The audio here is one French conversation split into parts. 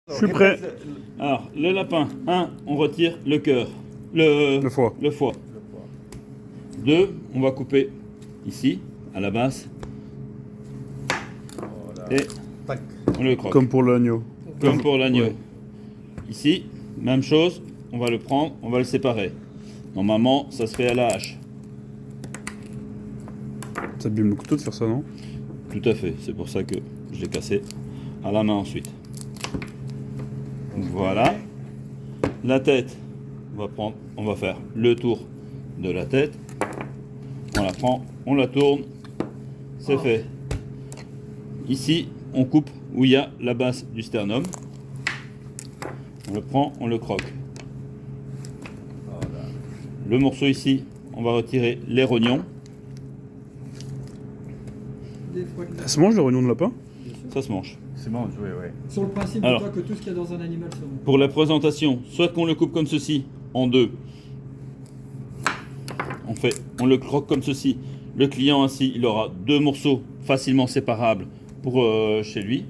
Je suis prêt. Alors, le lapin, 1, on retire le cœur, Le foie. le foie. 2, on va couper ici, à la base, et Tac. on le croque. Comme pour l'agneau. Comme pour l'agneau. Ouais. Ici, même chose, on va le prendre, on va le séparer. Normalement, ça se fait à la hache. Ça abîme le couteau de faire ça, non? Tout à fait, c'est pour ça que je l'ai cassé à la main ensuite. Voilà. La tête, on va faire le tour de la tête. On la prend, on la tourne, c'est fait. Ici, on coupe où il y a la base du sternum. On le prend, on le croque. Le morceau ici, on va retirer les rognons. Ça se mange le rognon de lapin? Ça se mange. C'est bon, joué, ouais. Sur le principe, Alors. dis-toi que tout ce qu'il y a dans un animal se mange. Pour la présentation, soit qu'on le coupe comme ceci, en deux. On le croque comme ceci. Le client ainsi, il aura deux morceaux facilement séparables pour chez lui.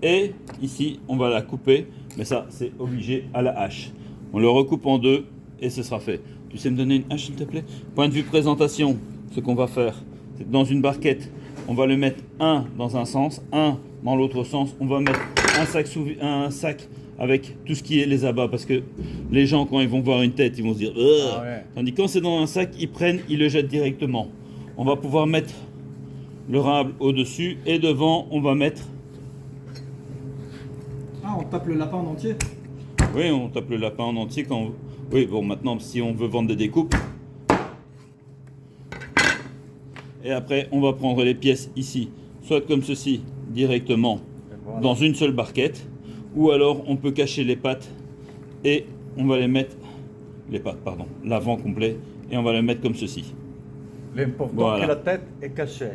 Et ici, on va la couper, mais ça, c'est obligé à la hache. On le recoupe en deux et ce sera fait. Tu sais me donner une hache, s'il te plaît? Point de vue présentation, ce qu'on va faire, c'est que dans une barquette, on va le mettre un dans un sens, un dans l'autre sens. On va mettre un sac avec tout ce qui est les abats, parce que les gens, quand ils vont voir une tête, ils vont se dire Ah ouais. Tandis que quand c'est dans un sac, ils prennent, ils le jettent directement. On va pouvoir mettre le rable au-dessus et devant, on va mettre. Ah, on tape le lapin en entier. Oui, on tape le lapin en entier quand. Oui, bon, maintenant, si on veut vendre des découpes. Et après, on va prendre les pièces ici, soit comme ceci, directement, Voilà. dans une seule barquette, ou alors on peut cacher les pattes et on va les mettre. Les pattes, pardon, l'avant complet, et on va les mettre comme ceci. L'important Voilà. que la tête est cachée.